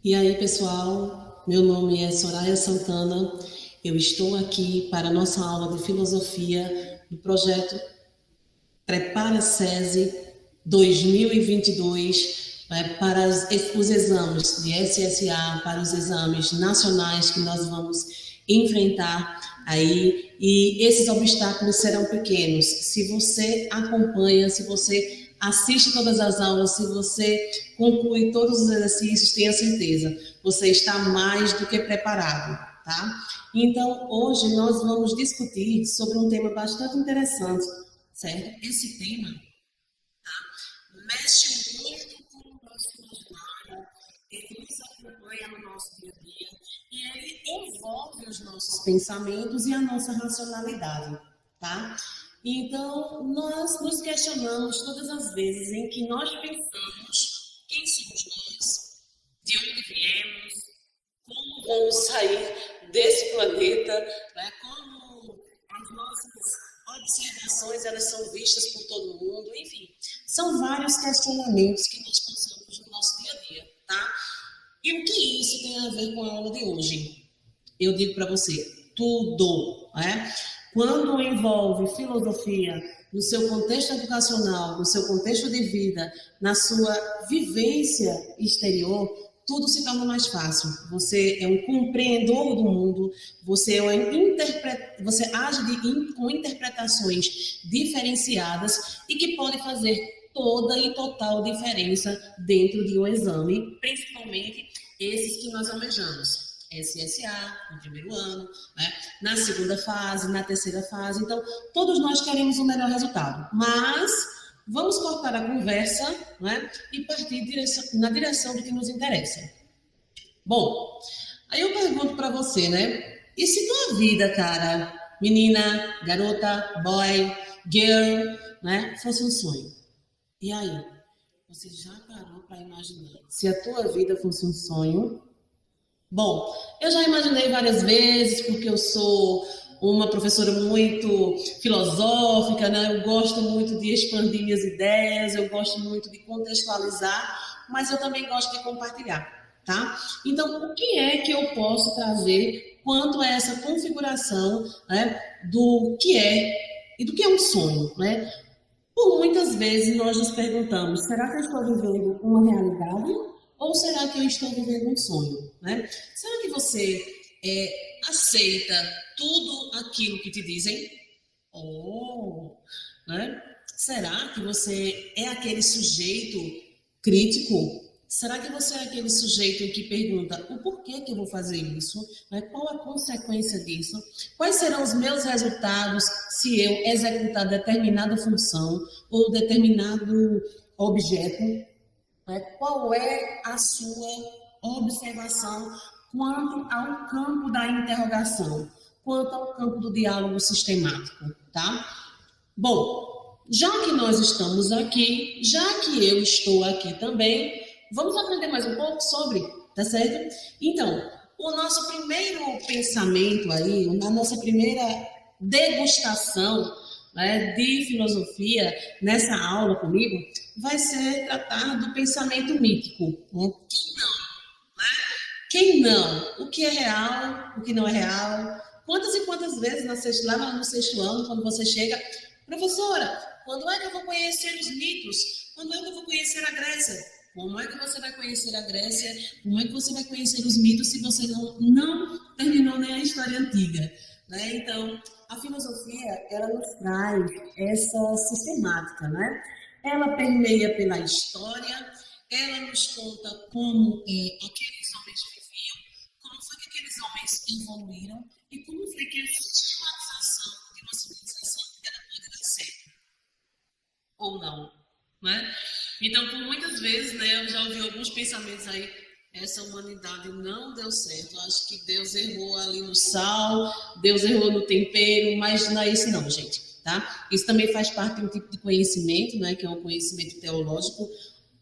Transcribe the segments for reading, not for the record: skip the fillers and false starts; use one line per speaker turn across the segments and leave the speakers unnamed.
E aí, pessoal, meu nome é Soraya Santana. Eu estou aqui para a nossa aula de filosofia do projeto Prepara SESI 2022, para os exames de SSA, para os exames nacionais que nós vamos enfrentar aí. E esses obstáculos serão pequenos. Se você acompanha, se você assiste todas as aulas, se você conclui todos os exercícios, tenha certeza, você está mais do que preparado, tá? Então, hoje nós vamos discutir sobre um tema bastante interessante, certo? Esse tema mexe muito com o nosso imaginário, ele nos acompanha no nosso dia a dia e ele envolve os nossos pensamentos e a nossa racionalidade, tá? Então, nós nos questionamos todas as vezes em que nós pensamos quem somos nós, de onde viemos, como vamos sair desse planeta, né? Como as nossas observações elas são vistas por todo mundo, enfim, são vários questionamentos que nós passamos no nosso dia a dia, tá? E o que isso tem a ver com a aula de hoje? Eu digo para você, tudo, né? Quando envolve filosofia no seu contexto educacional, no seu contexto de vida, na sua vivência exterior, tudo se torna mais fácil. Você é um compreendedor do mundo, você age com interpretações diferenciadas e que pode fazer toda e total diferença dentro de um exame, principalmente esses que nós almejamos. SSA, no primeiro ano, né? Na segunda fase, na terceira fase. Então, todos nós queremos o melhor resultado, mas vamos cortar a conversa, né? E partir na direção do que nos interessa. Bom, aí eu pergunto para você, né? E se tua vida, cara, menina, garota, boy, girl, né, fosse um sonho? E aí? Você já parou para imaginar? Se a tua vida fosse um sonho, bom, eu já imaginei várias vezes, porque eu sou uma professora muito filosófica, né? Eu gosto muito de expandir minhas ideias, eu gosto muito de contextualizar, mas eu também gosto de compartilhar, tá? Então, o que é que eu posso trazer quanto a essa configuração, né, do que é e do que é um sonho, né? Por muitas vezes nós nos perguntamos: será que eu estou vivendo uma realidade ou será que eu estou vivendo um sonho? Né? Será que você aceita tudo aquilo que te dizem? Oh, né? Será que você é aquele sujeito crítico? Será que você é aquele sujeito que pergunta o porquê que eu vou fazer isso? Né? Qual a consequência disso? Quais serão os meus resultados se eu executar determinada função ou determinado objeto? Né? Qual é a sua observação quanto ao campo da interrogação, quanto ao campo do diálogo sistemático, tá? Bom, já que nós estamos aqui, já que eu estou aqui também, vamos aprender mais um pouco sobre, tá certo? Então, o nosso primeiro pensamento aí, a nossa primeira degustação, né, de filosofia nessa aula comigo, vai ser tratar do pensamento mítico. Né? Quem não? O que é real, o que não é real? Quantas e quantas vezes lá no sexto ano, quando você chega, professora, quando é que eu vou conhecer os mitos? Quando é que eu vou conhecer a Grécia? Como é que você vai conhecer a Grécia? Como é que você vai conhecer os mitos se você não terminou nem a história antiga? Né? Então, a filosofia, ela nos traz essa sistemática, né? Ela permeia pela história, ela nos conta como aqueles homens viviam, como foi que aqueles homens evoluíram e como foi que a sistematização de uma civilização ela pode dar certo ou não, né? Então, por muitas vezes, né, eu já ouvi alguns pensamentos aí, essa humanidade não deu certo. Acho que Deus errou ali no sal, Deus errou no tempero, mas não é isso não, gente, tá? Isso também faz parte de um tipo de conhecimento, né, que é um conhecimento teológico,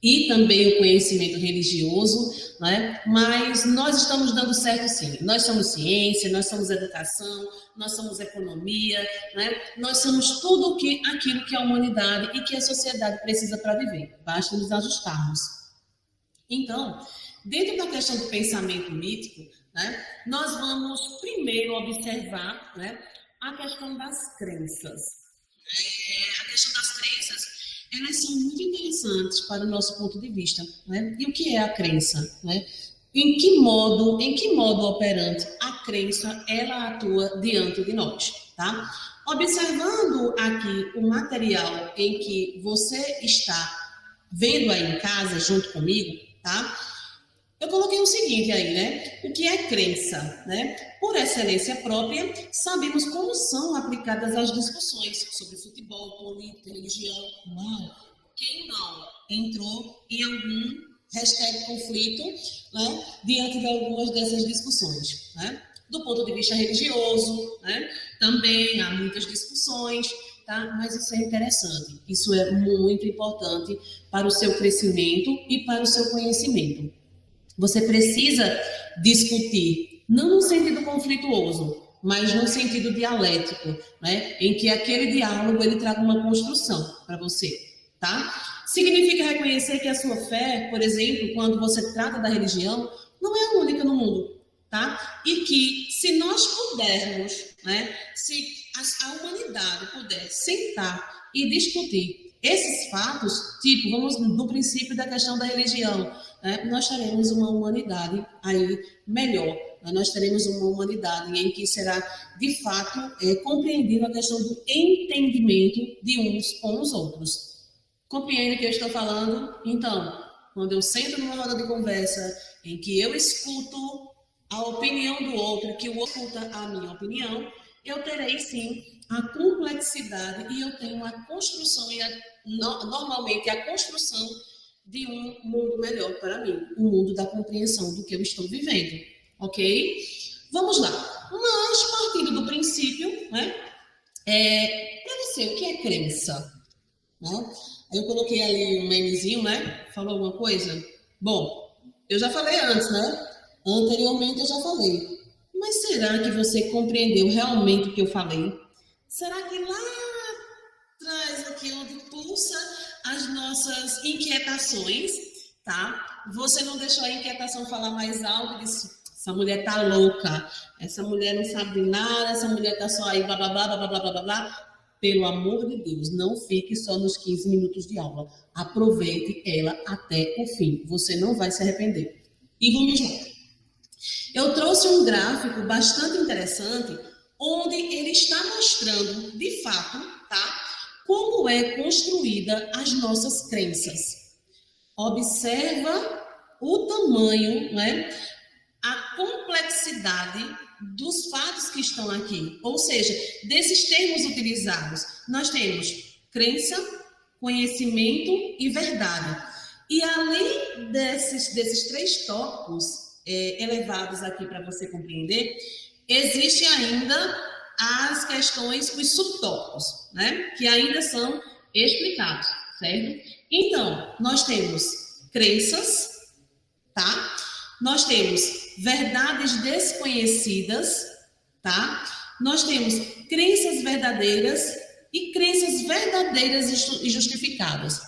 e também o conhecimento religioso, né? Mas nós estamos dando certo sim. Nós somos ciência, nós somos educação, nós somos economia, né? Nós somos tudo aquilo que a humanidade e que a sociedade precisa para viver. Basta nos ajustarmos. Então, Dentro da questão do pensamento mítico, né, nós vamos primeiro observar, né, a questão das crenças. A questão das crenças, elas são muito interessantes para o nosso ponto de vista, né? E o que é a crença, né? Em que modo operante a crença ela atua diante de nós, tá? Observando aqui o material em que você está vendo aí em casa junto comigo, tá? Eu coloquei o seguinte aí, né? O que é crença, né? Por excelência própria, sabemos como são aplicadas as discussões sobre futebol, política, religião. Não. Quem não entrou em algum #conflito, né? Diante de algumas dessas discussões, né? Do ponto de vista religioso, né? Também há muitas discussões, tá? Mas isso é interessante. Isso é muito importante para o seu crescimento e para o seu conhecimento. Você precisa discutir, não no sentido conflituoso, mas no sentido dialético, né? Em que aquele diálogo ele traga uma construção para você, tá? Significa reconhecer que a sua fé, por exemplo, quando você trata da religião, não é a única no mundo, tá? E que se nós pudermos, né? Se a humanidade puder sentar e discutir esses fatos, tipo, vamos no princípio da questão da religião, né? Nós teremos uma humanidade aí melhor, né? Nós teremos uma humanidade em que será, de fato, compreendida a questão do entendimento de uns com os outros. Compreende o que eu estou falando? Então, quando eu sento numa roda de conversa em que eu escuto a opinião do outro, que o outro escuta a minha opinião, eu terei sim a complexidade e eu tenho a construção e normalmente a construção de um mundo melhor para mim, um mundo da compreensão do que eu estou vivendo, ok? Vamos lá. Mas partindo do princípio, né? Para você, o que é crença? Né? Eu coloquei ali um memezinho, né? Falou alguma coisa? Bom, eu já falei antes, né? Anteriormente eu já falei. Mas será que você compreendeu realmente o que eu falei? Será que lá atrás, aqui onde pulsa as nossas inquietações, tá? Você não deixou a inquietação falar mais alto e disse, essa mulher tá louca, essa mulher não sabe de nada, essa mulher tá só aí, blá, blá, blá, blá, blá, blá, blá, blá. Pelo amor de Deus, não fique só nos 15 minutos de aula. Aproveite ela até o fim. Você não vai se arrepender. E vamos lá. Eu trouxe um gráfico bastante interessante, onde ele está mostrando, de fato, tá, como é construída as nossas crenças. Observa o tamanho, né, a complexidade dos fatos que estão aqui. Ou seja, desses termos utilizados, nós temos crença, conhecimento e verdade. E além desses três tópicos elevados aqui para você compreender, existe ainda as questões, os subtópicos, né? Que ainda são explicados, certo? Então, nós temos crenças, tá? Nós temos verdades desconhecidas, tá? Nós temos crenças verdadeiras e crenças verdadeiras e justificadas.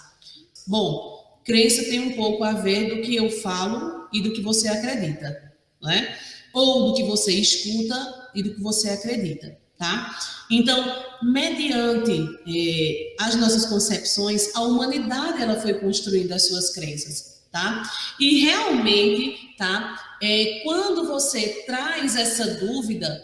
Bom, crença tem um pouco a ver do que eu falo e do que você acredita, né? Ou do que você escuta e do que você acredita, tá? Então, mediante as nossas concepções, a humanidade ela foi construindo as suas crenças, tá? E realmente, tá? Quando você traz essa dúvida,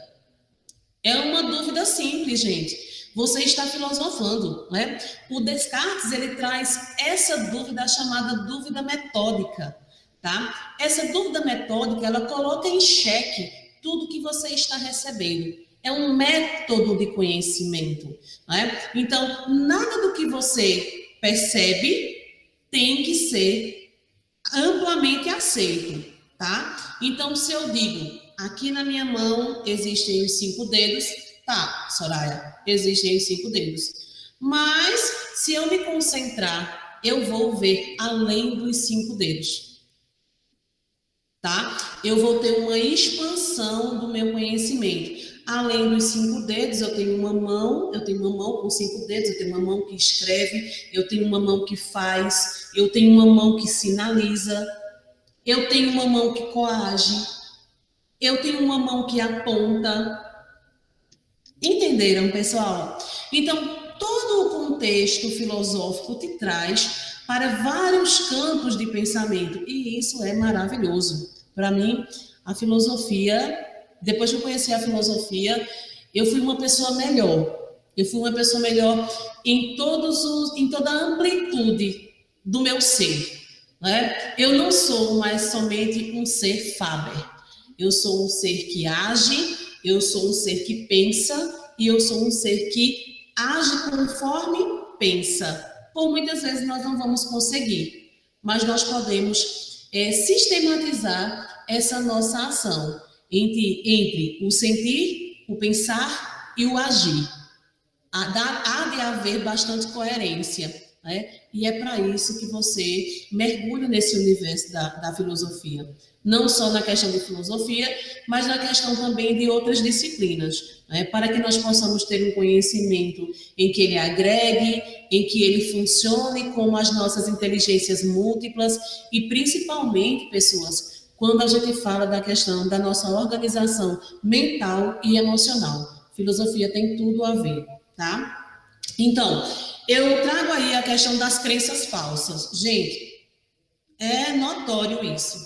é uma dúvida simples, gente. Você está filosofando, né? O Descartes, ele traz essa dúvida chamada dúvida metódica, tá? Essa dúvida metódica, ela coloca em xeque tudo que você está recebendo. É um método de conhecimento, né? Então, nada do que você percebe tem que ser amplamente aceito, tá? Então, se eu digo, aqui na minha mão existem os 5 dedos, tá, Soraya, existem os 5 dedos. Mas, se eu me concentrar, eu vou ver além dos 5 dedos, tá? Eu vou ter uma expansão do meu conhecimento. Além dos 5 dedos, eu tenho uma mão com 5 dedos, eu tenho uma mão que escreve, eu tenho uma mão que faz, eu tenho uma mão que sinaliza. eu tenho uma mão que coage, eu tenho uma mão que aponta. Entenderam, pessoal? Então, todo o contexto filosófico te traz para vários campos de pensamento, e isso é maravilhoso. Para mim, a filosofia, depois que eu conheci a filosofia, eu fui uma pessoa melhor. Eu fui uma pessoa melhor em toda a amplitude do meu ser. Né? Eu não sou mais somente um ser Faber. Eu sou um ser que age, eu sou um ser que pensa e eu sou um ser que age conforme pensa. Por muitas vezes nós não vamos conseguir, mas nós podemos sistematizar essa nossa ação entre o sentir, o pensar e o agir. Há de haver bastante coerência, né? E é para isso que você mergulha nesse universo da filosofia. Não só na questão de filosofia, mas na questão também de outras disciplinas, né? Para que nós possamos ter um conhecimento em que ele agregue, em que ele funcione como as nossas inteligências múltiplas e, principalmente, pessoas, quando a gente fala da questão da nossa organização mental e emocional. Filosofia tem tudo a ver, tá? Então, eu trago aí a questão das crenças falsas. Gente, é notório isso.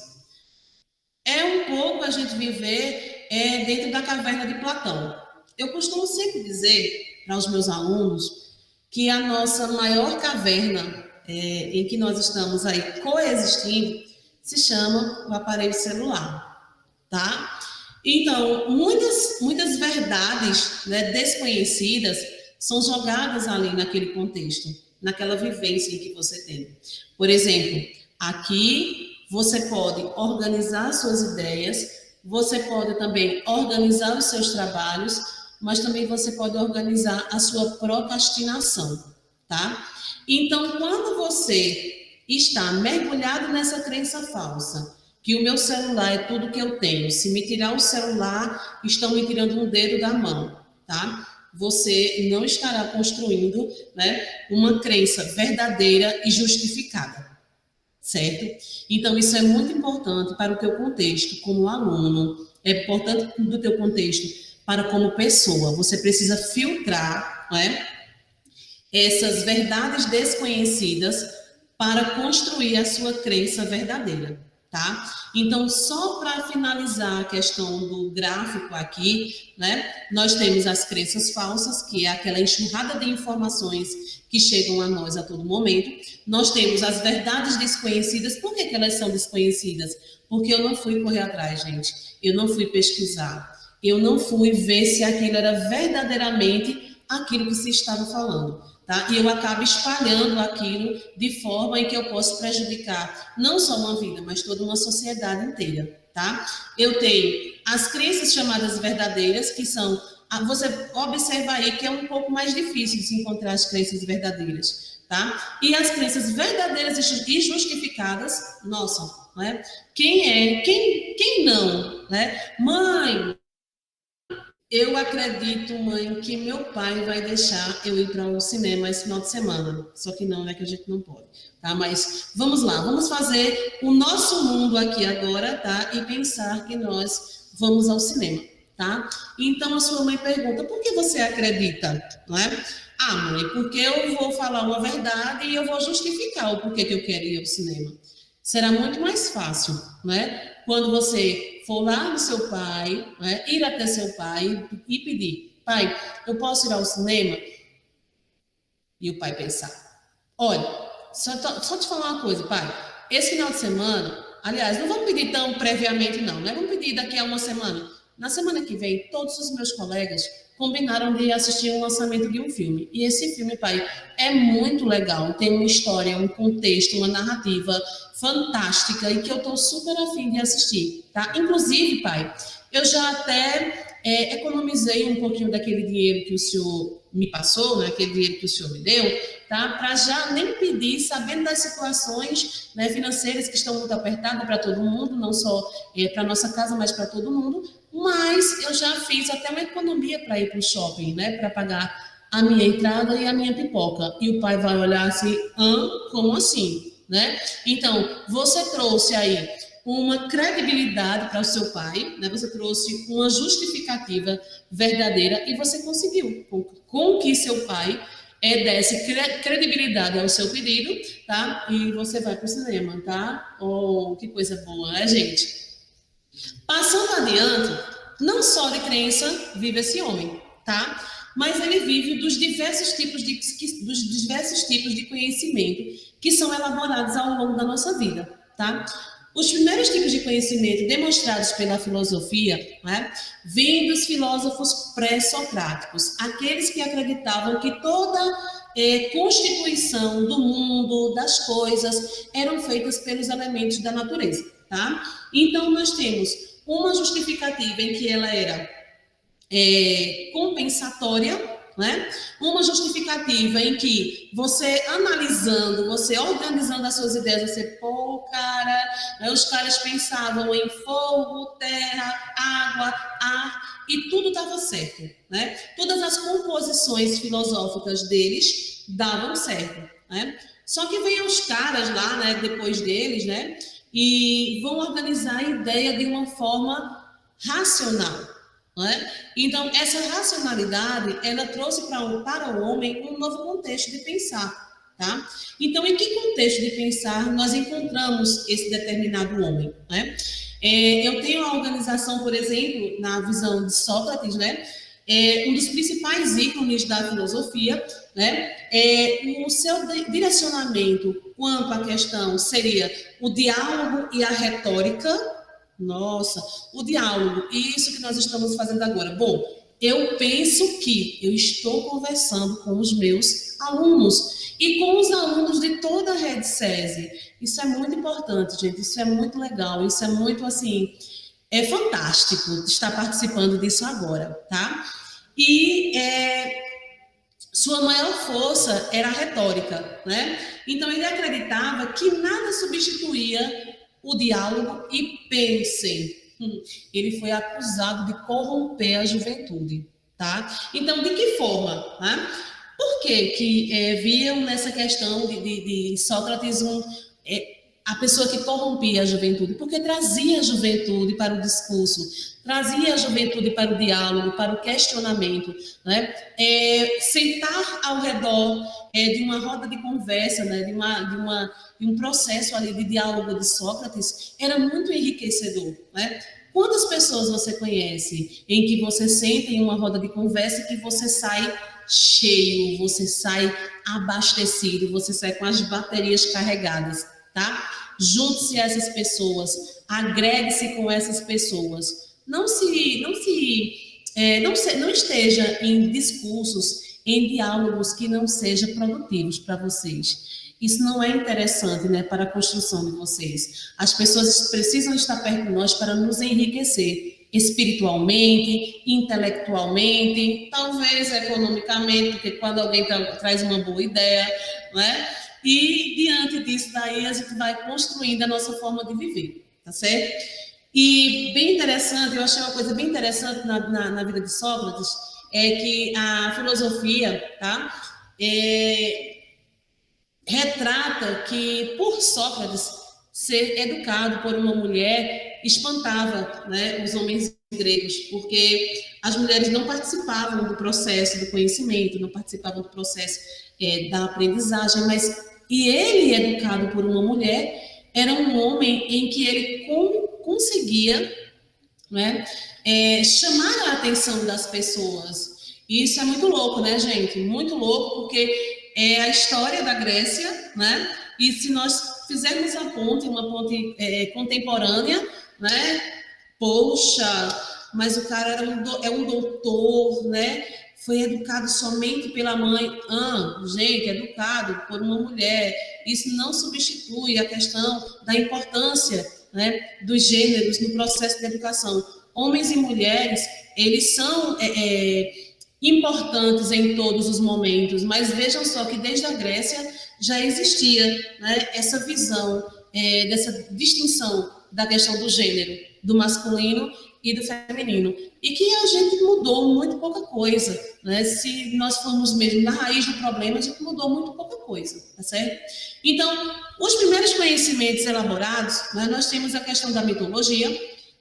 É um pouco a gente viver dentro da caverna de Platão. Eu costumo sempre dizer para os meus alunos que a nossa maior caverna em que nós estamos aí coexistindo se chama o aparelho celular, tá? Então, muitas verdades, né, desconhecidas são jogadas ali naquele contexto, naquela vivência em que você tem. Por exemplo, aqui você pode organizar suas ideias, você pode também organizar os seus trabalhos, mas também você pode organizar a sua procrastinação, tá? Então, quando você está mergulhado nessa crença falsa, que o meu celular é tudo que eu tenho, se me tirar o celular, estão me tirando um dedo da mão, tá? Você não estará construindo, né, uma crença verdadeira e justificada, certo? Então, isso é muito importante para o teu contexto como aluno, é importante do teu contexto para como pessoa. Você precisa filtrar, né, essas verdades desconhecidas para construir a sua crença verdadeira, tá? Então, só para finalizar a questão do gráfico aqui, né? Nós temos as crenças falsas, que é aquela enxurrada de informações que chegam a nós a todo momento. Nós temos as verdades desconhecidas. Por que elas são desconhecidas? Porque eu não fui correr atrás, gente. Eu não fui pesquisar. Eu não fui ver se aquilo era verdadeiramente aquilo que se estava falando. Tá? E eu acabo espalhando aquilo de forma em que eu posso prejudicar não só uma vida, mas toda uma sociedade inteira. Tá? Eu tenho as crenças chamadas verdadeiras, que são... Você observa aí que é um pouco mais difícil de se encontrar as crenças verdadeiras. Tá? E as crenças verdadeiras e justificadas, nossa, né? Quem não? Né? Mãe, eu acredito, mãe, que meu pai vai deixar eu ir para o cinema esse final de semana. Só que não, é que a gente não pode, tá? Mas vamos lá, vamos fazer o nosso mundo aqui agora, tá? E pensar que nós vamos ao cinema, tá? Então a sua mãe pergunta, por que você acredita, não é? Ah, mãe, porque eu vou falar uma verdade e eu vou justificar o porquê que eu quero ir ao cinema. Será muito mais fácil, né? Quando você for lá no seu pai, né? Ir até seu pai e pedir, pai, eu posso ir ao cinema? E o pai pensar, olha, só te falar uma coisa, pai, esse final de semana, aliás, não vamos pedir tão previamente não, né? Vamos pedir daqui a uma semana. Na semana que vem, todos os meus colegas combinaram de assistir um lançamento de um filme. E esse filme, pai, é muito legal. Tem uma história, um contexto, uma narrativa fantástica e que eu estou super afim de assistir, tá? Inclusive, pai, eu já até economizei um pouquinho daquele dinheiro que o senhor me passou, né? Aquele dinheiro que o senhor me deu, tá? Para já nem pedir, sabendo das situações, né, financeiras que estão muito apertadas para todo mundo, não só para nossa casa, mas para todo mundo. Mas eu já fiz até uma economia para ir para o shopping, né? Para pagar a minha entrada e a minha pipoca. E o pai vai olhar assim, como assim? Né? Então, você trouxe aí uma credibilidade para o seu pai, né? Você trouxe uma justificativa verdadeira e você conseguiu com que seu pai desse credibilidade ao seu pedido, tá? E você vai para o cinema, tá? Oh, que coisa boa, né, gente? Passando adiante, não só de crença vive esse homem, tá? Mas ele vive dos diversos tipos de conhecimento que são elaborados ao longo da nossa vida, tá? Os primeiros tipos de conhecimento demonstrados pela filosofia, né, vêm dos filósofos pré-socráticos, aqueles que acreditavam que toda constituição do mundo, das coisas, eram feitas pelos elementos da natureza, tá? Então, nós temos uma justificativa em que ela era compensatória, né? Uma justificativa em que você analisando, você organizando as suas ideias, você, pô, cara, né? Os caras pensavam em fogo, terra, água, ar, e tudo dava certo, né? Todas as composições filosóficas deles davam certo, né? Só que vem os caras lá, né, depois deles, né, e vão organizar a ideia de uma forma racional. É? Então, essa racionalidade, ela trouxe para o homem um novo contexto de pensar, tá? Então, em que contexto de pensar nós encontramos esse determinado homem, né? Eu tenho a organização, por exemplo, na visão de Sócrates, né? Um dos principais ícones da filosofia, né? O seu direcionamento quanto à questão seria o diálogo e a retórica. Nossa, o diálogo, isso que nós estamos fazendo agora. Bom, eu penso que eu estou conversando com os meus alunos e com os alunos de toda a rede SESI. Isso é muito importante, gente, isso é muito legal, isso é muito, assim, fantástico estar participando disso agora, tá? E sua maior força era a retórica, né? Então, ele acreditava que nada substituía o diálogo e pensem. Ele foi acusado de corromper a juventude, tá? Então, de que forma, né? Por que viam nessa questão de Sócrates a pessoa que corrompia a juventude? Porque trazia a juventude para o discurso, trazia a juventude para o diálogo, para o questionamento, né? Sentar ao redor de uma roda de conversa, né? de um processo ali de diálogo de Sócrates, era muito enriquecedor, né? Quantas pessoas você conhece em que você senta em uma roda de conversa e que você sai cheio, você sai abastecido, você sai com as baterias carregadas, tá? Junte-se a essas pessoas, agregue-se com essas pessoas. Não esteja em discursos, em diálogos que não sejam produtivos para vocês. Isso não é interessante, né, para a construção de vocês. As pessoas precisam estar perto de nós para nos enriquecer espiritualmente, intelectualmente, talvez economicamente, porque quando alguém traz uma boa ideia, não é? E diante disso daí a gente vai construindo a nossa forma de viver, tá certo? E bem interessante, eu achei uma coisa bem interessante na vida de Sócrates, é que a filosofia, tá? Retrata que, por Sócrates, ser educado por uma mulher espantava, né, os homens gregos, porque as mulheres não participavam do processo do conhecimento, não participavam do processo da aprendizagem, e ele, educado por uma mulher, era um homem em que ele conseguia, né, chamar a atenção das pessoas. E isso é muito louco, né, gente? Muito louco, porque é a história da Grécia, né? E se nós fizermos uma ponte contemporânea, né? Poxa, mas o cara é um doutor, né? Foi educado somente pela mãe. Gente, educado por uma mulher. Isso não substitui a questão da importância, né, dos gêneros no processo de educação. Homens e mulheres, eles são importantes em todos os momentos, mas vejam só que desde a Grécia já existia, né, essa visão, dessa distinção da questão do gênero, do masculino e do feminino. E que a gente mudou muito pouca coisa, né? Se nós formos mesmo na raiz do problema, a gente mudou muito pouca coisa, tá certo? Então, os primeiros conhecimentos elaborados, né, nós temos a questão da mitologia,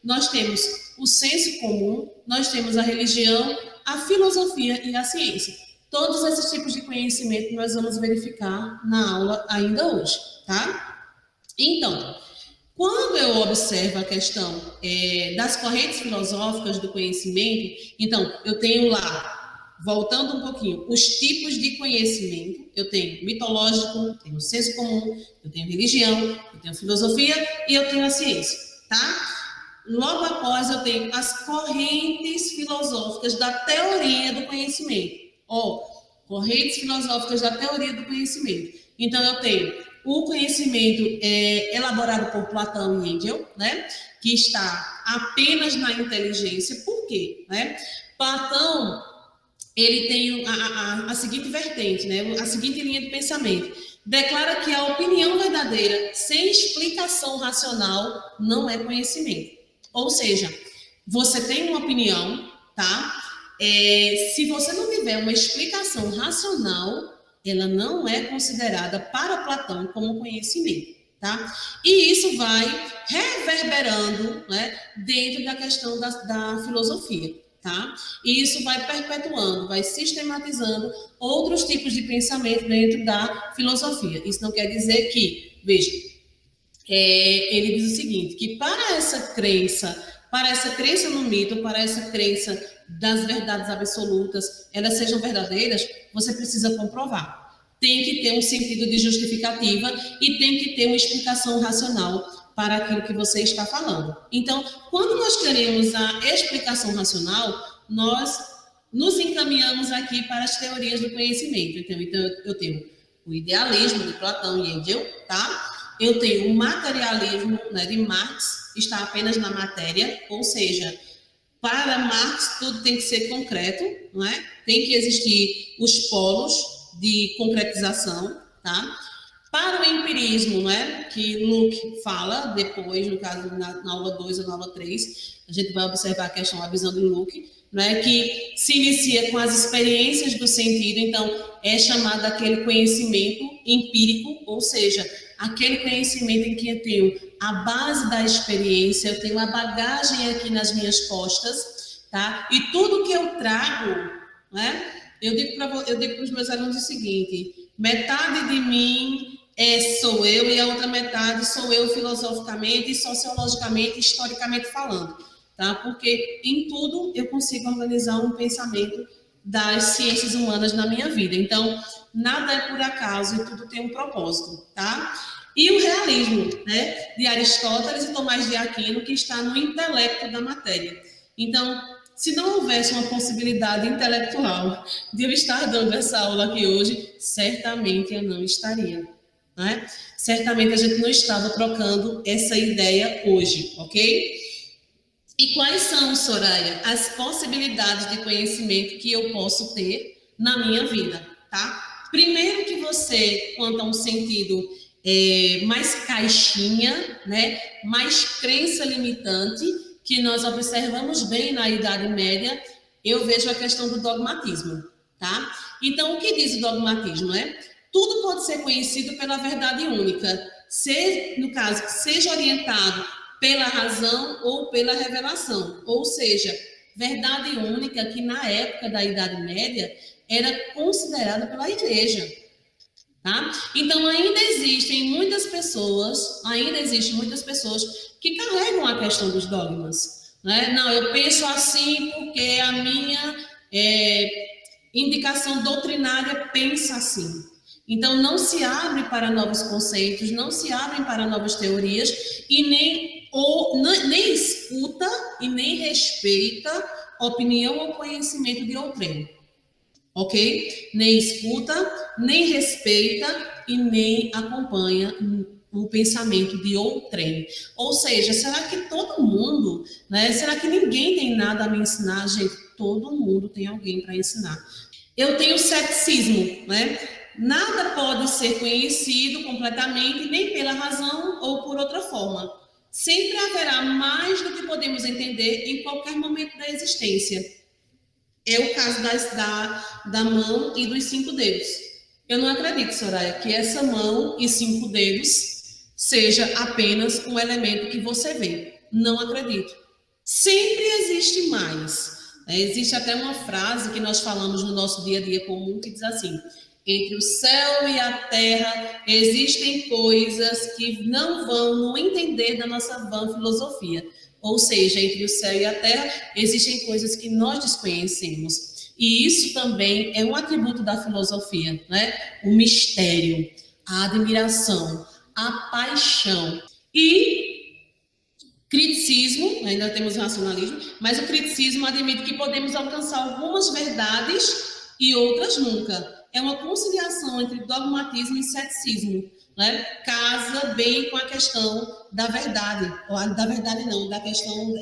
nós temos o senso comum, nós temos a religião, a filosofia e a ciência. Todos esses tipos de conhecimento nós vamos verificar na aula ainda hoje, tá? Então, quando eu observo a questão das correntes filosóficas do conhecimento, então, eu tenho lá, voltando um pouquinho, os tipos de conhecimento. Eu tenho mitológico, eu tenho senso comum, eu tenho religião, eu tenho filosofia e eu tenho a ciência, tá? Logo após, eu tenho as correntes filosóficas da teoria do conhecimento. Correntes filosóficas da teoria do conhecimento. Então, eu tenho o conhecimento elaborado por Platão e Hegel, né, que está apenas na inteligência. Por quê? Né? Platão, ele tem a seguinte vertente, né, a seguinte linha de pensamento. Declara que a opinião verdadeira, sem explicação racional, não é conhecimento. Ou seja, você tem uma opinião, tá? Se você não tiver uma explicação racional, ela não é considerada para Platão como conhecimento, tá? E isso vai reverberando, né, dentro da questão da filosofia, tá? E isso vai perpetuando, vai sistematizando outros tipos de pensamento dentro da filosofia. Isso não quer dizer que, veja, ele diz o seguinte, que para essa crença no mito, para essa crença das verdades absolutas, elas sejam verdadeiras, você precisa comprovar. Tem que ter um sentido de justificativa e tem que ter uma explicação racional para aquilo que você está falando. Então, quando nós queremos a explicação racional, nós nos encaminhamos aqui para as teorias do conhecimento. Então eu tenho o idealismo de Platão e Hegel, tá? Eu tenho o materialismo, né, de Marx, está apenas na matéria, ou seja, para Marx tudo tem que ser concreto, não é? Tem que existir os polos de concretização, tá? Para o empirismo, não é? Que Luke fala depois, no caso na aula 2 ou na aula 3, a gente vai observar a questão, a visão de Luke, não é? Que se inicia com as experiências do sentido, então é chamado aquele conhecimento empírico, ou seja, aquele conhecimento em que eu tenho a base da experiência, eu tenho a bagagem aqui nas minhas costas, tá? E tudo que eu trago, né? Eu digo para os meus alunos o seguinte: metade de mim sou eu e a outra metade sou eu filosoficamente, sociologicamente, historicamente falando, tá? Porque em tudo eu consigo organizar um pensamento das ciências humanas na minha vida. Então, nada é por acaso e tudo tem um propósito, tá? E o realismo, né, de Aristóteles e Tomás de Aquino, que está no intelecto da matéria. Então, se não houvesse uma possibilidade intelectual de eu estar dando essa aula aqui hoje, certamente eu não estaria, né? Certamente a gente não estava trocando essa ideia hoje, ok? E quais são, Soraya, as possibilidades de conhecimento que eu posso ter na minha vida, tá? Primeiro que você, quanto a um sentido mais caixinha, né? Mais crença limitante, que nós observamos bem na Idade Média, eu vejo a questão do dogmatismo, tá? Então, o que diz o dogmatismo, né? Tudo pode ser conhecido pela verdade única, no caso, seja orientado pela razão ou pela revelação, ou seja, verdade única que na época da Idade Média era considerada pela Igreja, tá? Então ainda existem muitas pessoas que carregam a questão dos dogmas, né? Não, eu penso assim porque a minha indicação doutrinária pensa assim. Então não se abre para novos conceitos, não se abrem para novas teorias e nem escuta e nem respeita opinião ou conhecimento de outrem, ok? Nem escuta, nem respeita e nem acompanha o pensamento de outrem. Ou seja, será que todo mundo, né? Será que ninguém tem nada a me ensinar? Gente, todo mundo tem alguém para ensinar. Eu tenho ceticismo, né? Nada pode ser conhecido completamente, nem pela razão ou por outra forma. Sempre haverá mais do que podemos entender em qualquer momento da existência. É o caso da mão e dos 5 dedos. Eu não acredito, Soraya, que essa mão e 5 dedos seja apenas um elemento que você vê. Não acredito. Sempre existe mais. Existe até uma frase que nós falamos no nosso dia a dia comum que diz assim: entre o céu e a terra existem coisas que não vão no entender da nossa vã filosofia. Ou seja, entre o céu e a terra existem coisas que nós desconhecemos. E isso também é um atributo da filosofia, né? O mistério, a admiração, a paixão. E criticismo, ainda temos o racionalismo, mas o criticismo admite que podemos alcançar algumas verdades e outras nunca. É uma conciliação entre dogmatismo e ceticismo, né? Casa bem com a questão da verdade, ou da verdade não, da questão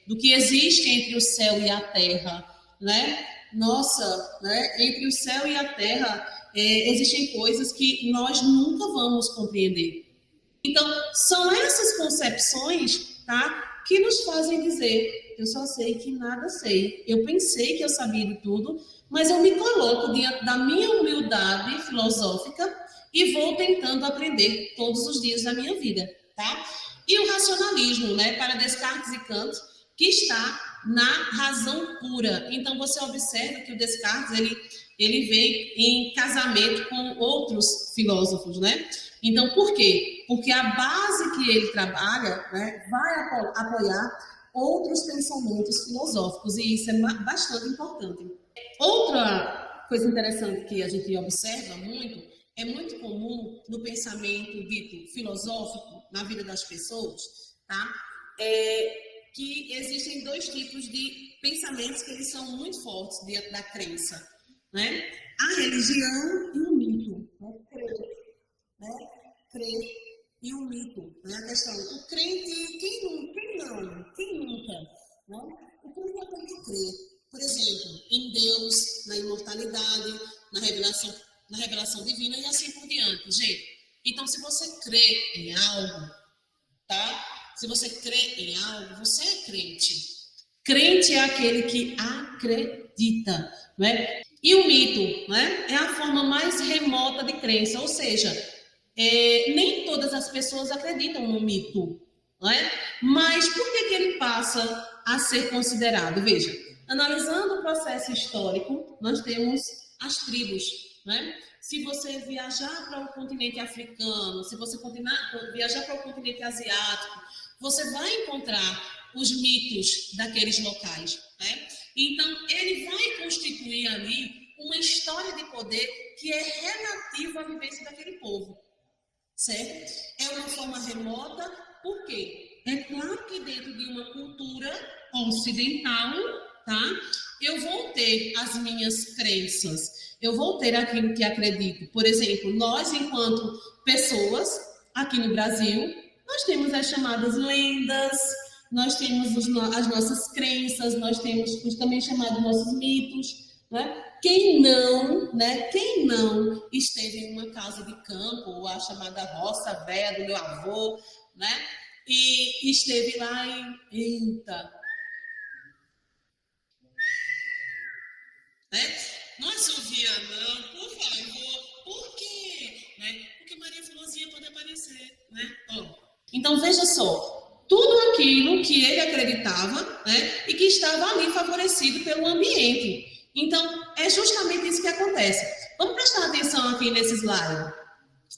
do que existe entre o céu e a terra, né? Nossa, né? Entre o céu e a terra existem coisas que nós nunca vamos compreender. Então, são essas concepções, tá, que nos fazem dizer: eu só sei que nada sei. Eu pensei que eu sabia de tudo, mas eu me coloco diante da minha humildade filosófica e vou tentando aprender todos os dias da minha vida, tá? E o racionalismo, né, para Descartes e Kant, que está na razão pura. Então, você observa que o Descartes, ele vem em casamento com outros filósofos, né? Então, por quê? Porque a base que ele trabalha, né, vai apoiar outros pensamentos filosóficos, e isso é bastante importante. Outra coisa interessante que a gente observa muito, é muito comum no pensamento dito filosófico, na vida das pessoas, tá? Que existem 2 tipos de pensamentos que eles são muito fortes dentro da crença, né? A religião e o mito, né? Crer e o mito, né? A questão, o crente, quem nunca, né? O crente é aquele que crê, por exemplo, em Deus, na imortalidade, na revelação divina e assim por diante, gente. Então, se você crê em algo, tá? Se você crê em algo, você é crente. Crente é aquele que acredita, né? E o mito, né? É a forma mais remota de crença, ou seja, nem todas as pessoas acreditam no mito, né? Mas por que ele passa a ser considerado? Veja, analisando o processo histórico, nós temos as tribos, né? Se você viajar para o continente africano, se você viajar para o continente asiático, você vai encontrar os mitos daqueles locais, né? Então, ele vai constituir ali uma história de poder que é relativa à vivência daquele povo, certo? É uma forma remota, por quê? É claro que dentro de uma cultura ocidental, tá? Eu vou ter as minhas crenças, eu vou ter aquilo que acredito. Por exemplo, nós, enquanto pessoas, aqui no Brasil, nós temos as chamadas lendas, nós temos as nossas crenças, nós temos os também chamados nossos mitos, né? Quem não esteve em uma casa de campo, ou a chamada roça velha do meu avô, né? E esteve lá eita, né? Não assovia não, por favor, por quê? Né? Porque Maria Fulozinha pode aparecer, né? Então, veja só, tudo aquilo que ele acreditava, né? E que estava ali favorecido pelo ambiente. Então, é justamente isso que acontece. Vamos prestar atenção aqui nesse slide.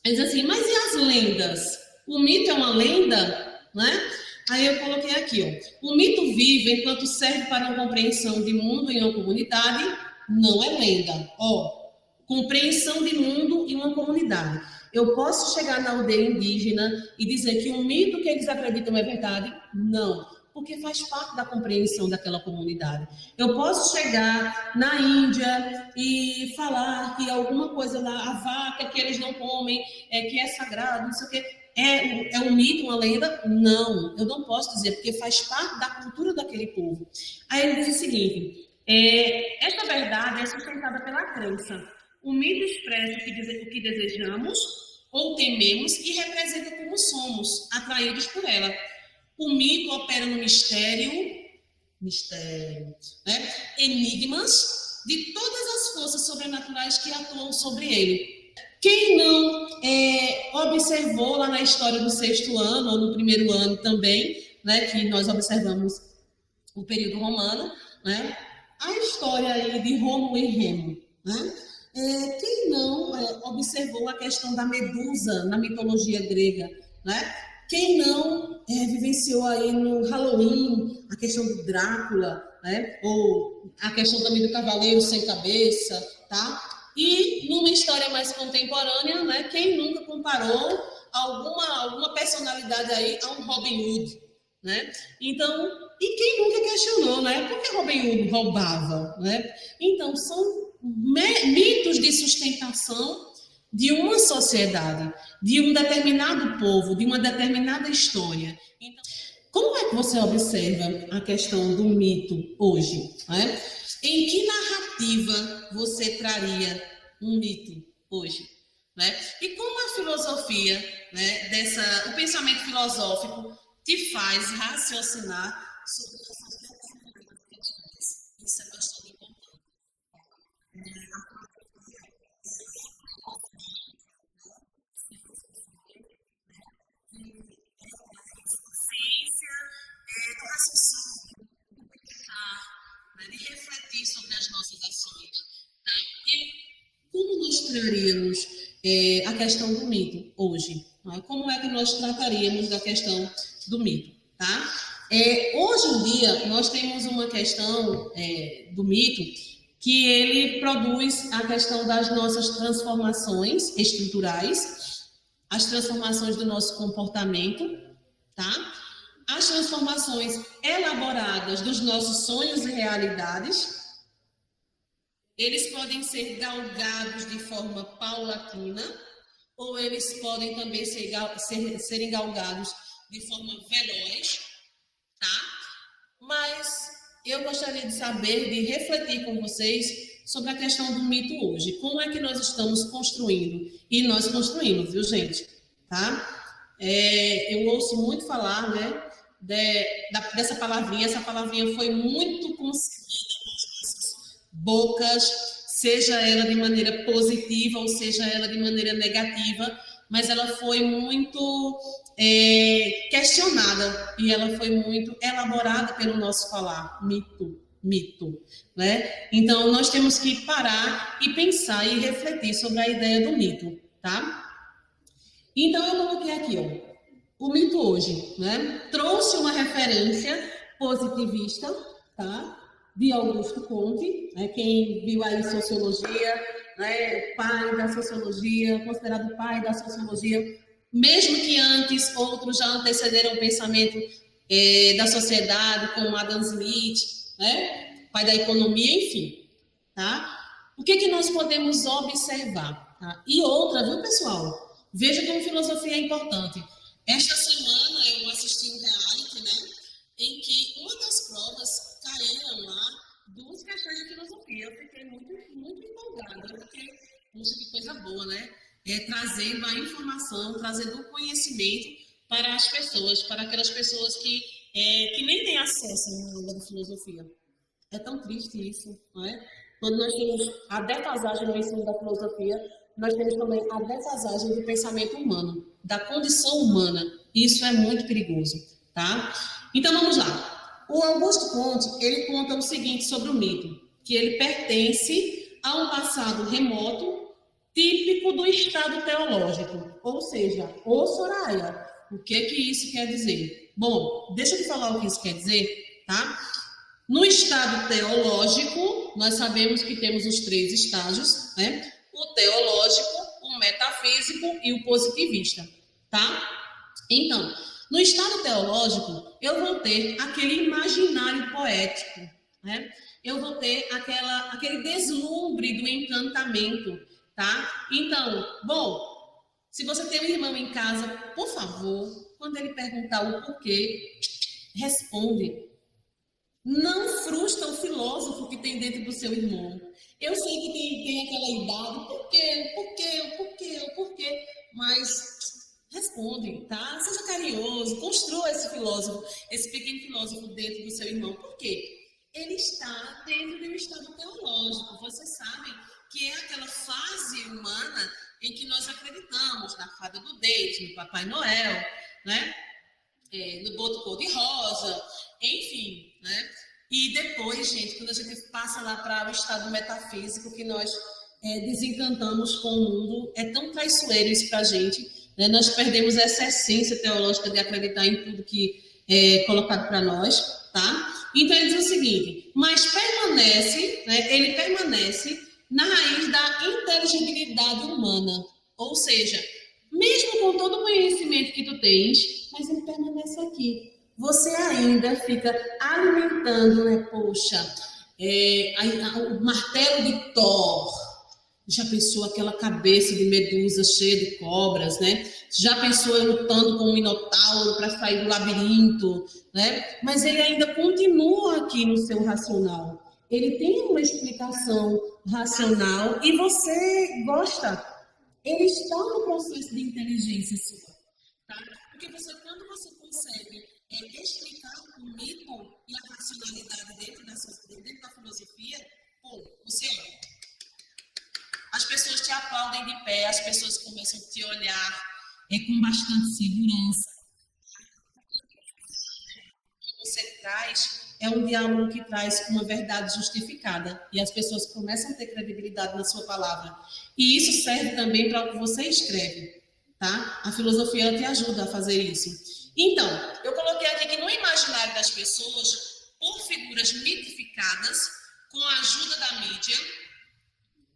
Ele diz assim, mas e as lendas? O mito é uma lenda, né? Aí eu coloquei aqui, ó. O mito vive enquanto serve para uma compreensão de mundo em uma comunidade, não é lenda. Ó, compreensão de mundo em uma comunidade. Eu posso chegar na aldeia indígena e dizer que o mito que eles acreditam é verdade? Não, porque faz parte da compreensão daquela comunidade. Eu posso chegar na Índia e falar que alguma coisa lá, a vaca que eles não comem, que é sagrado, não sei o quê. É um mito, uma lenda? Não, eu não posso dizer, porque faz parte da cultura daquele povo. Aí ele diz o seguinte, essa verdade é sustentada pela crença. O mito expressa o que desejamos ou tememos e representa como somos, atraídos por ela. O mito opera no mistério, né? Enigmas de todas as forças sobrenaturais que atuam sobre ele. Quem não observou lá na história do 6º ano, ou no 1º ano também, né, que nós observamos o período romano, né, a história aí de Rômulo e Remo, né? Quem não observou a questão da Medusa na mitologia grega, né? Quem não vivenciou aí no Halloween a questão do Drácula, né? Ou a questão também do Cavaleiro Sem Cabeça, tá? E numa história mais contemporânea, né? Quem nunca comparou alguma personalidade aí a um Robin Hood, né? Então, e quem nunca questionou, né? Por que Robin Hood roubava, né? Então, são mitos de sustentação de uma sociedade, de um determinado povo, de uma determinada história. Então, como é que você observa a questão do mito hoje, né? Em que narrativa você traria um mito hoje, né? E como a filosofia, né, o pensamento filosófico te faz raciocinar sobre essas determinadas questões? Isso é bastante importante. Ciência do raciocínio, do pensar, né, de refletir sobre as nossas ações. Tá? E como nós traríamos a questão do mito hoje? Né? Como é que nós trataríamos da questão do mito? Tá? Hoje em dia, nós temos uma questão do mito que ele produz a questão das nossas transformações estruturais, as transformações do nosso comportamento, tá? As transformações elaboradas dos nossos sonhos e realidades. Eles podem ser galgados de forma paulatina, ou eles podem também serem galgados de forma veloz, tá? Mas eu gostaria de saber, de refletir com vocês sobre a questão do mito hoje. Como é que nós estamos construindo? E nós construímos, viu, gente? Tá? Eu ouço muito falar, né, dessa palavrinha. Essa palavrinha foi muito conseguida nas nossas bocas, seja ela de maneira positiva ou seja ela de maneira negativa, mas ela foi muito questionada e ela foi muito elaborada pelo nosso falar, mito, né? Então, nós temos que parar e pensar e refletir sobre a ideia do mito, tá? Então, eu coloquei aqui, ó, o mito hoje, né? Trouxe uma referência positivista, tá? De Augusto Comte, né? Quem viu aí sociologia, né? Pai da sociologia, considerado pai da sociologia, mesmo que antes outros já antecederam o pensamento da sociedade, como Adam Smith, né? Pai da economia, enfim, tá? O que nós podemos observar? Tá? E outra, viu, pessoal? Veja como filosofia é importante. Esta semana eu assisti um reality, né, em que uma das provas caíram lá 2 questões de filosofia. Eu fiquei muito, muito empolgada, porque, poxa, que coisa boa, né? Trazendo a informação, trazendo o conhecimento para as pessoas, para aquelas pessoas que nem têm acesso à aula de filosofia. É tão triste isso, não é? Quando nós temos a defasagem no ensino da filosofia, nós temos também a defasagem do pensamento humano, da condição humana. Isso é muito perigoso, tá? Então, vamos lá. O Augusto Comte, ele conta o seguinte sobre o mito, que ele pertence a um passado remoto, típico do estado teológico, ou seja, ô Soraya, o que isso quer dizer? Bom, deixa eu te falar o que isso quer dizer, tá? No estado teológico, nós sabemos que temos os 3 estágios, né? O teológico, o metafísico e o positivista, tá? Então, no estado teológico, eu vou ter aquele imaginário poético, né? Eu vou ter aquele deslumbre do encantamento, tá? Então, bom, se você tem um irmão em casa, por favor, quando ele perguntar o porquê, responde. Não frustra o filósofo que tem dentro do seu irmão. Eu sei que tem aquela idade, por quê, mas Responde, tá? Seja carinhoso, construa esse pequeno filósofo dentro do seu irmão. Por quê? Ele está dentro de um estado teológico. Vocês sabem que é aquela fase humana em que nós acreditamos na fada do dente, no Papai Noel, né? No boto cor-de-rosa, enfim, né? E depois, gente, quando a gente passa lá para o estado metafísico, que nós desencantamos com o mundo, é tão traiçoeiro isso para a gente, né? Nós perdemos essa essência teológica de acreditar em tudo que é colocado para nós, tá? Então ele diz o seguinte, mas permanece, né? Ele permanece na raiz da inteligibilidade humana, ou seja, mesmo com todo o conhecimento que tu tens, mas ele permanece aqui. Você ainda fica alimentando, né? Poxa, o martelo de Thor. Já pensou aquela cabeça de Medusa cheia de cobras, né? Já pensou eu lutando com um minotauro para sair do labirinto, né? Mas ele ainda continua aqui no seu racional. Ele tem uma explicação racional e você gosta. Ele está no processo de inteligência sua, tá? Porque quando você consegue explicar o mito e a racionalidade dentro da filosofia, você olha. As pessoas te aplaudem de pé, as pessoas começam a te olhar com bastante segurança. O que você traz é um diálogo que traz uma verdade justificada e as pessoas começam a ter credibilidade na sua palavra. E isso serve também para o que você escreve, tá? A filosofia te ajuda a fazer isso. Então, eu coloquei aqui que no imaginário das pessoas, por figuras mitificadas, com a ajuda da mídia,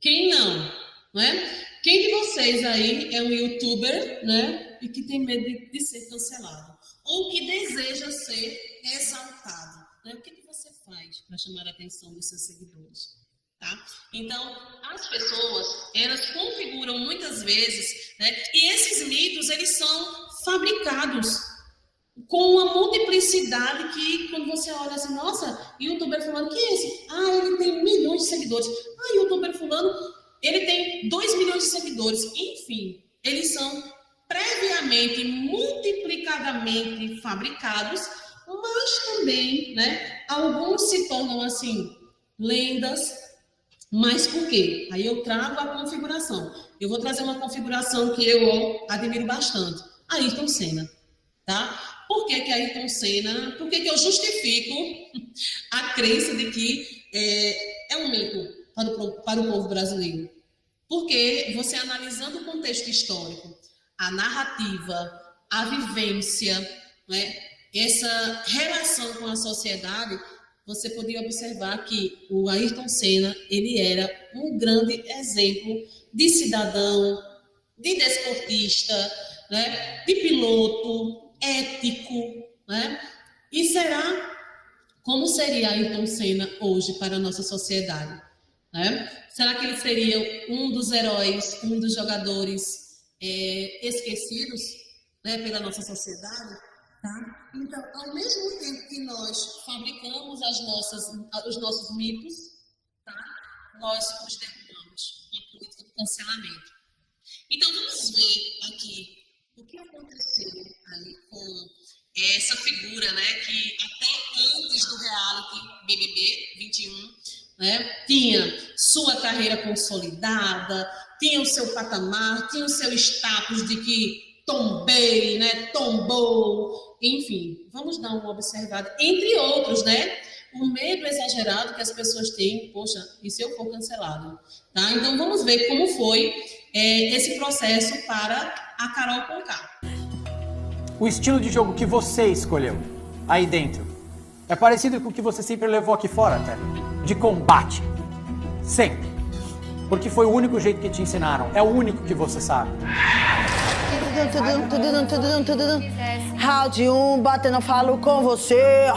quem não é? Quem de vocês aí é um youtuber, né? E que tem medo de ser cancelado? Ou que deseja ser exaltado? Né? O que você faz para chamar a atenção dos seus seguidores? Tá? Então, as pessoas, elas configuram muitas vezes, né? E esses mitos, eles são fabricados com uma multiplicidade que, quando você olha assim, nossa, youtuber fulano, que é esse? Ah, ele tem milhões de seguidores. Ah, youtuber fulano, ele tem 2 milhões de seguidores. Enfim, eles são previamente, multiplicadamente fabricados, mas também, né, alguns se tornam, assim, lendas. Mas por quê? Aí eu trago a configuração. Eu vou trazer uma configuração que eu admiro bastante. Ayrton Senna, tá? Por que Ayrton Senna? Por que eu justifico a crença de que é um mito para o povo brasileiro? Porque você analisando o contexto histórico, a narrativa, a vivência, né, essa relação com a sociedade, você podia observar que o Ayrton Senna, ele era um grande exemplo de cidadão, de desportista, né, de piloto, ético, né? E como seria Ayrton Senna hoje para a nossa sociedade? Né? Será que ele seria um dos heróis, um dos jogadores esquecidos, né, pela nossa sociedade? Tá? Então, ao mesmo tempo que nós fabricamos os nossos mitos, tá? Nós os derrubamos com a política do cancelamento. Então, vamos ver aqui o que aconteceu ali com essa figura, né, que até antes do reality BBB 21, né, tinha sua carreira consolidada, tinha o seu patamar, tinha o seu status de que tombei, né, tombou, enfim, vamos dar uma observada, entre outros, né, o medo exagerado que as pessoas têm, poxa, e se eu for cancelado, tá? Então vamos ver como foi esse processo para a Carol Conká.
O estilo de jogo que você escolheu aí dentro é parecido com o que você sempre levou aqui fora, até, de combate, sempre, porque foi o único jeito que te ensinaram, é o único que você sabe.
Round 1, batendo, falo com você.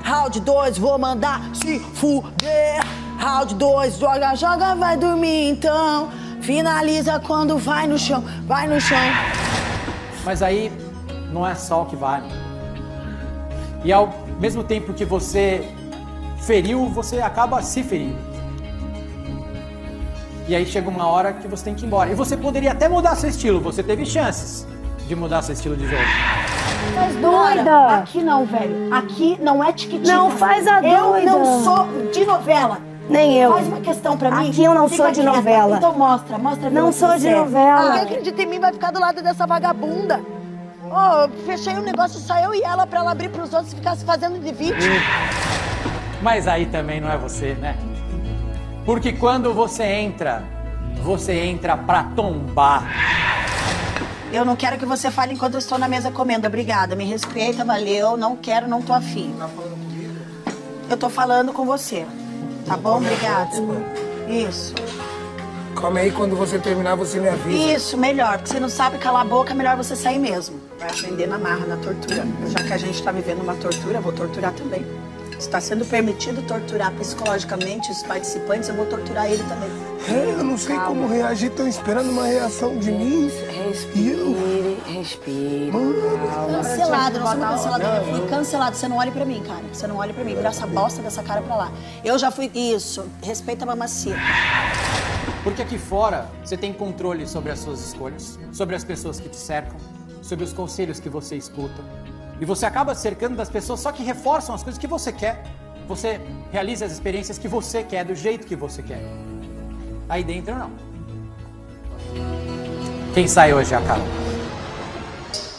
Round 2, vou mandar se fuder. Round 2, joga, joga, vai dormir então. Finaliza quando vai no chão, vai no chão.
Mas aí não é só o que vale. E ao mesmo tempo que você feriu, você acaba se ferindo. E aí chega uma hora que você tem que ir embora. E você poderia até mudar seu estilo, você teve chances. de mudar seu estilo de jogo.
Faz doida.
Aqui não, velho. Aqui não é tiquitinha.
Não faz a doida.
Eu não sou de novela.
Nem eu.
Faz uma questão pra mim.
Aqui eu não
Fica
sou de
quieta.
novela.
Então mostra
Não sou de novela.
Quem acredita em mim vai ficar do lado dessa vagabunda. Eu fechei um negócio só eu e ela pra ela abrir pros outros e ficar se fazendo de vítima.
Mas aí também não é você, né? Porque quando você entra pra tombar.
Eu não quero que você fale enquanto eu estou na mesa comendo. Obrigada, me respeita, valeu. Não quero, não tô afim. Tá falando comigo? Eu tô falando com você. Tá bom? Obrigada. Isso.
Calma aí, quando você terminar, você me avisa.
Isso, melhor. Porque você não sabe calar a boca, é melhor você sair mesmo. Vai aprender na marra, na tortura. Já que a gente tá vivendo uma tortura, eu vou torturar também. Está sendo permitido torturar psicologicamente os participantes, eu vou torturar ele também.
Eu não sei como reagir, estão esperando uma reação de mim.
Respire.
Cancelado, não sou uma canceladora. Eu fui cancelado. Você não olha pra mim, cara. Você não olha pra mim. Vira essa bosta dessa cara pra lá. Eu já fui... Isso. Respeita a mamacita.
Porque aqui fora você tem controle sobre as suas escolhas, sobre as pessoas que te cercam, sobre os conselhos que você escuta. E você acaba se cercando das pessoas só que reforçam as coisas que você quer. Você realiza as experiências que você quer, do jeito que você quer. Aí dentro, não. Quem sai hoje é a Carol.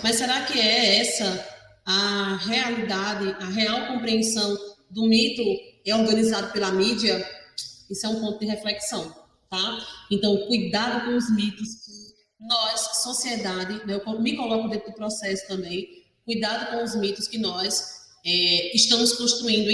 Mas será que é essa a realidade, a real compreensão do mito é organizado pela mídia? Isso é um ponto de reflexão, tá? Então, cuidado com os mitos que nós, sociedade, né, eu me coloco dentro do processo também, cuidado com os mitos que nós estamos construindo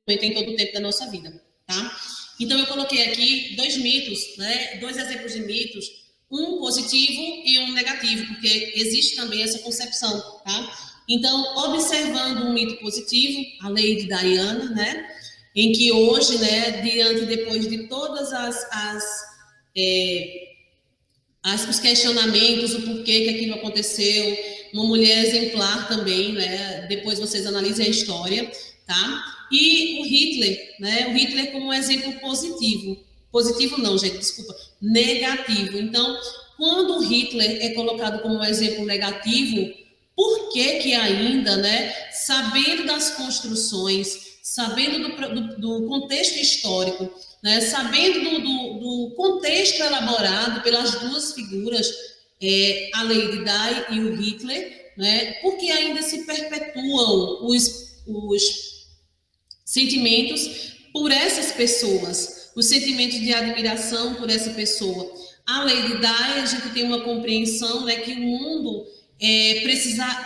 em todo o tempo da nossa vida, tá? Então, eu coloquei aqui 2 mitos, né, 2 exemplos de mitos, um positivo e um negativo, porque existe também essa concepção, tá? Então, observando um mito positivo, a lei de Diana, né, em que hoje, né, depois de todas os questionamentos, o porquê que aquilo aconteceu, uma mulher exemplar também, né? Depois vocês analisem a história, tá? E o Hitler, né? O Hitler como um exemplo positivo. Positivo não, gente, desculpa. Negativo. Então, quando o Hitler é colocado como um exemplo negativo, por que ainda, né? Sabendo das construções, sabendo do contexto histórico, né? Sabendo do contexto elaborado pelas 2 figuras, a Lady Di e o Hitler, né? Porque ainda se perpetuam os sentimentos por essas pessoas, os sentimentos de admiração por essa pessoa. A Lady Di, a gente tem uma compreensão, né, que o mundo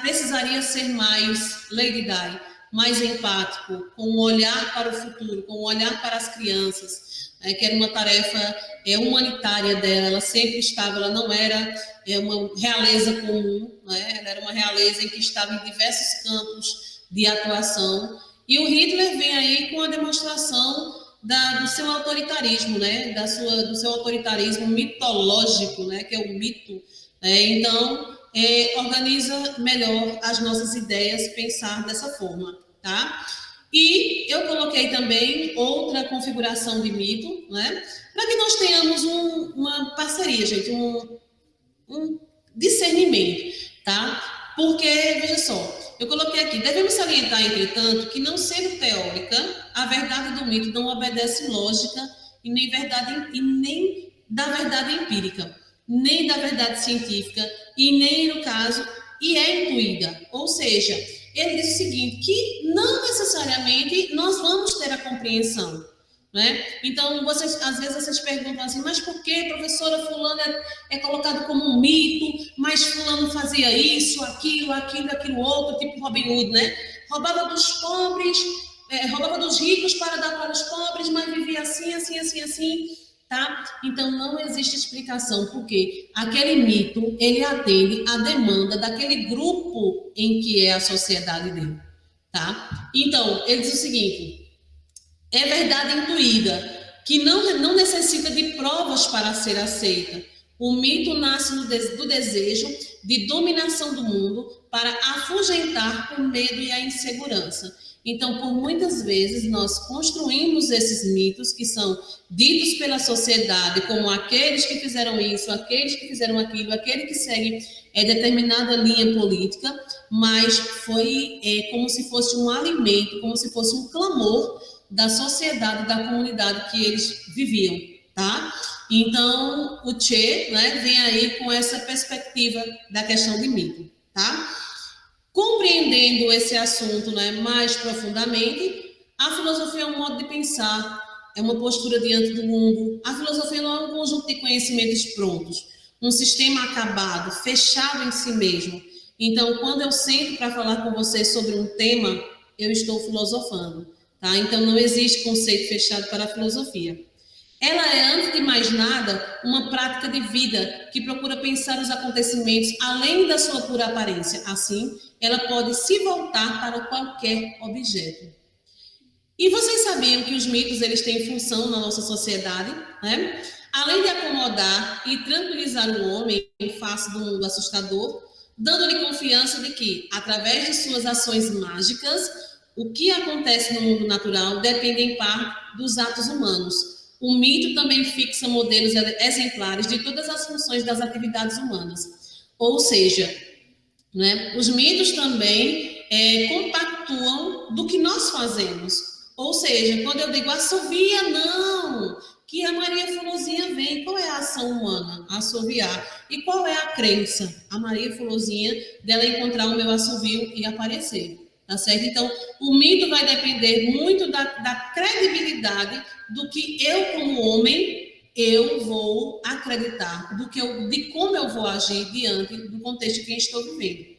precisaria ser mais Lady Di, mais empático, com um olhar para o futuro, com um olhar para as crianças, que era uma tarefa humanitária dela. Ela sempre estava, ela não era uma realeza comum, né? Ela era uma realeza em que estava em diversos campos de atuação. E o Hitler vem aí com a demonstração do seu autoritarismo, né? Do seu autoritarismo mitológico, né? Que é o mito. Então, organiza melhor as nossas ideias, pensar dessa forma, tá? E eu coloquei também outra configuração de mito, né? Para que nós tenhamos uma parceria, gente, um discernimento, tá? Porque, veja só, eu coloquei aqui, devemos salientar, entretanto, que não sendo teórica, a verdade do mito não obedece lógica e nem da verdade empírica, nem da verdade científica e nem, no caso, é intuída. Ou seja, ele diz o seguinte, que não necessariamente nós vamos ter a compreensão, né? Então, às vezes vocês perguntam assim, mas por que, professora, fulano é colocado como um mito, mas fulano fazia isso, aquilo outro, tipo Robin Hood, né? Roubava dos pobres, roubava dos ricos para dar para os pobres, mas vivia assim, tá? Então, não existe explicação, porque aquele mito, ele atende à demanda daquele grupo em que é a sociedade dele, tá? Então, ele diz o seguinte, é verdade intuída, que não necessita de provas para ser aceita. O mito nasce do desejo de dominação do mundo para afugentar o medo e a insegurança. Então, por muitas vezes, nós construímos esses mitos que são ditos pela sociedade como aqueles que fizeram isso, aqueles que fizeram aquilo, aquele que segue determinada linha política, mas foi como se fosse um alimento, como se fosse um clamor da sociedade, da comunidade que eles viviam, tá? Então, o Che, né, vem aí com essa perspectiva da questão de mito, tá? Compreendendo esse assunto, né, mais profundamente, a filosofia é um modo de pensar, é uma postura diante do mundo. A filosofia não é um conjunto de conhecimentos prontos, um sistema acabado, fechado em si mesmo. Então, quando eu sento para falar com vocês sobre um tema, eu estou filosofando, tá? Então, não existe conceito fechado para a filosofia. Ela é, antes de mais nada, uma prática de vida que procura pensar os acontecimentos além da sua pura aparência. Assim, ela pode se voltar para qualquer objeto. E vocês sabiam que os mitos eles têm função na nossa sociedade, né? Além de acomodar e tranquilizar o homem em face do mundo assustador, dando-lhe confiança de que, através de suas ações mágicas, o que acontece no mundo natural depende em parte dos atos humanos. O mito também fixa modelos exemplares de todas as funções das atividades humanas. Ou seja, né, os mitos também compactuam do que nós fazemos. Ou seja, quando eu digo assovia, não, que a Maria Fulozinha vem, qual é a ação humana? Assoviar. E qual é a crença? A Maria Fulozinha dela encontrar o meu assovio e aparecer. Tá certo? Então, o mito vai depender muito da credibilidade do que eu, como homem, eu vou acreditar, de como eu vou agir diante do contexto que estou vivendo,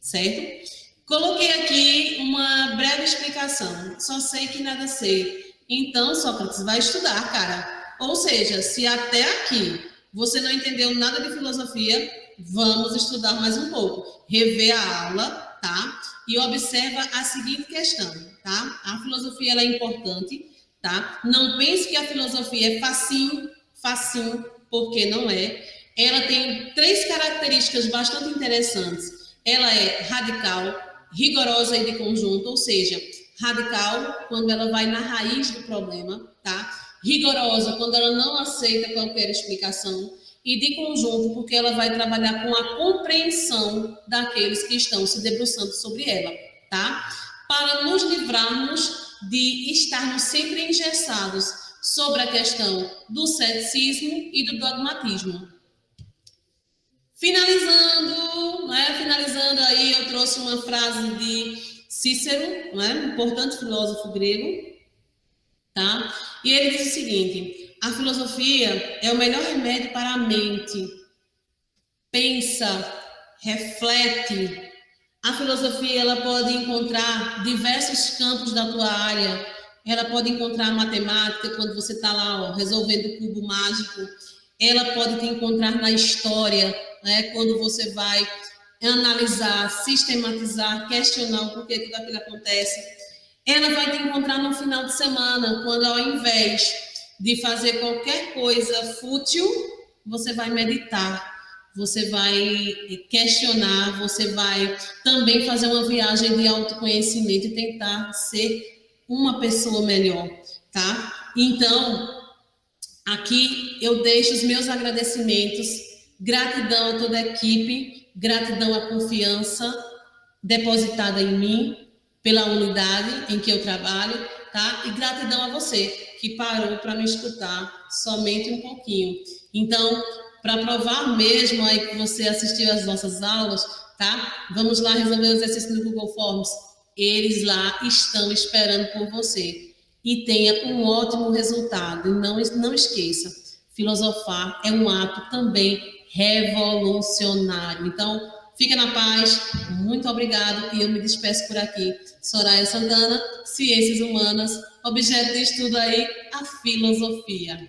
certo? Coloquei aqui uma breve explicação, só sei que nada sei. Então, Sócrates, vai estudar, cara. Ou seja, se até aqui você não entendeu nada de filosofia, vamos estudar mais um pouco. Rever a aula, tá? E observa a seguinte questão, tá? A filosofia ela é importante, tá? Não pense que a filosofia é facinho, porque não é. Ela tem 3 características bastante interessantes. Ela é radical, rigorosa e de conjunto, ou seja, radical quando ela vai na raiz do problema, tá? Rigorosa quando ela não aceita qualquer explicação e de conjunto porque ela vai trabalhar com a compreensão daqueles que estão se debruçando sobre ela, tá? Para nos livrarmos de estarmos sempre engessados sobre a questão do ceticismo e do dogmatismo. Finalizando aí, eu trouxe uma frase de Cícero, um importante filósofo grego, tá? E ele diz o seguinte: a filosofia é o melhor remédio para a mente. Pensa, reflete. A filosofia ela pode encontrar diversos campos da tua área. Ela pode encontrar a matemática, quando você está lá resolvendo o cubo mágico. Ela pode te encontrar na história, né, quando você vai analisar, sistematizar, questionar o porquê tudo aquilo acontece. Ela vai te encontrar no final de semana, quando ao invés de fazer qualquer coisa fútil, você vai meditar, você vai questionar, você vai também fazer uma viagem de autoconhecimento e tentar ser uma pessoa melhor, tá? Então, aqui eu deixo os meus agradecimentos, gratidão a toda a equipe, gratidão à confiança depositada em mim, pela unidade em que eu trabalho, tá? E gratidão a você que parou para me escutar somente um pouquinho. Então, para provar mesmo aí que você assistiu às nossas aulas, tá? Vamos lá resolver o exercício no Google Forms. Eles lá estão esperando por você. E tenha um ótimo resultado. E não esqueça, filosofar é um ato também revolucionário. Então, fica na paz, muito obrigado e eu me despeço por aqui. Soraya Santana, Ciências Humanas, objeto de estudo aí, a filosofia.